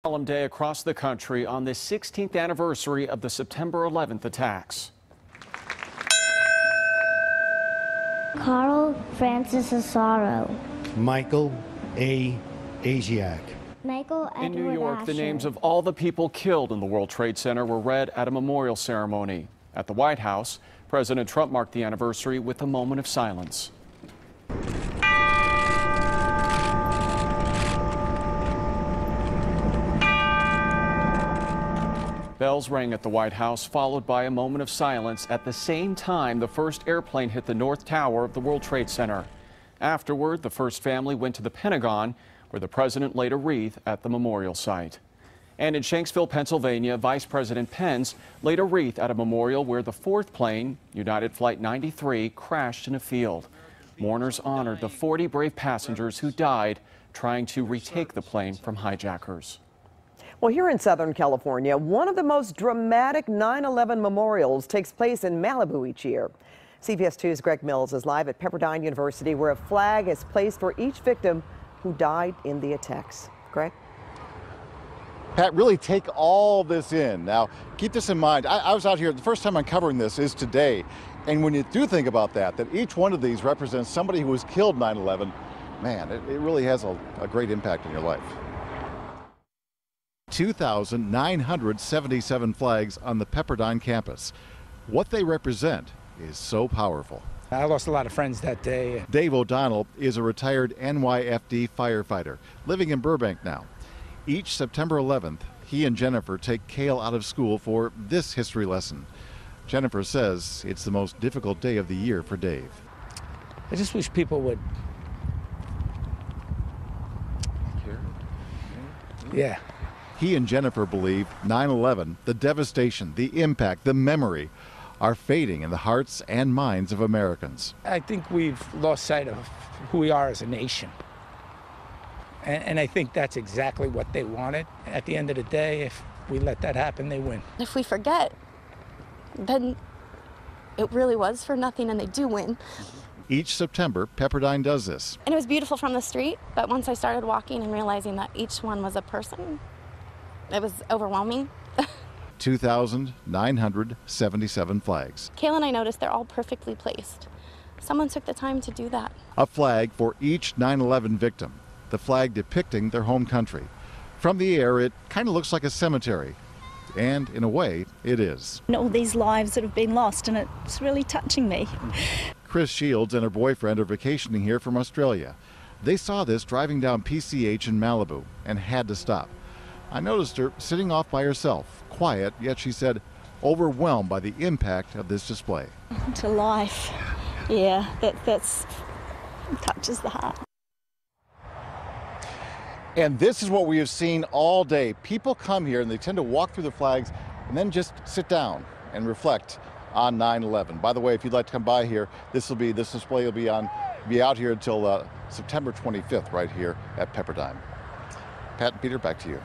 Solemn day across the country on the 16th anniversary of the September 11th attacks. Carl Francis Asaro. Michael A. Asiak. Michael Edward In New York, the Asher. names of all the people killed in the World Trade Center were read at a memorial ceremony. At the White House, President Trump marked the anniversary with a moment of silence. Bells rang at the White House, followed by a moment of silence at the same time the first airplane hit the North Tower of the World Trade Center. Afterward, the first family went to the Pentagon, where the president laid a wreath at the memorial site. And in Shanksville, Pennsylvania, Vice President Pence laid a wreath at a memorial where the fourth plane, United Flight 93, crashed in a field. Mourners honored the 40 brave passengers who died trying to retake the plane from hijackers. Well, here in Southern California, one of the most dramatic 9/11 memorials takes place in Malibu each year. CBS 2's Greg Mills is live at Pepperdine University, where a flag is placed for each victim who died in the attacks. Greg? Pat, really take all this in. Now, keep this in mind. I was out here, the first time I'm covering this is today. And when you do think about that each one of these represents somebody who was killed 9/11, man, it really has a great impact in your life. 2,977 flags on the Pepperdine campus. What they represent is so powerful. I lost a lot of friends that day. Dave O'Donnell is a retired NYFD firefighter living in Burbank now. Each September 11th, he and Jennifer take Cale out of school for this history lesson. Jennifer says it's the most difficult day of the year for Dave. I just wish people would. Yeah. He and Jennifer believe 9/11, the devastation, the impact, the memory, are fading in the hearts and minds of Americans. I think we've lost sight of who we are as a nation. And I think that's exactly what they wanted. At the end of the day, if we let that happen, they win. If we forget, then it really was for nothing and they do win. Each September, Pepperdine does this. And it was beautiful from the street, but once I started walking and realizing that each one was a person, it was overwhelming. 2,977 flags. Kayla and I noticed they're all perfectly placed. Someone took the time to do that. A flag for each 9/11 victim, the flag depicting their home country. From the air, it kind of looks like a cemetery, and in a way, it is. All these lives that have been lost, and it's really touching me. Chris Shields and her boyfriend are vacationing here from Australia. They saw this driving down PCH in Malibu and had to stop. I noticed her sitting off by herself, quiet, yet she said overwhelmed by the impact of this display. To life. Yeah, that touches the heart. And this is what we have seen all day. People come here and they tend to walk through the flags and then just sit down and reflect on 9/11. By the way, if you'd like to come by here, this display will be out here until September 25th right here at Pepperdine. Pat and Peter, back to you.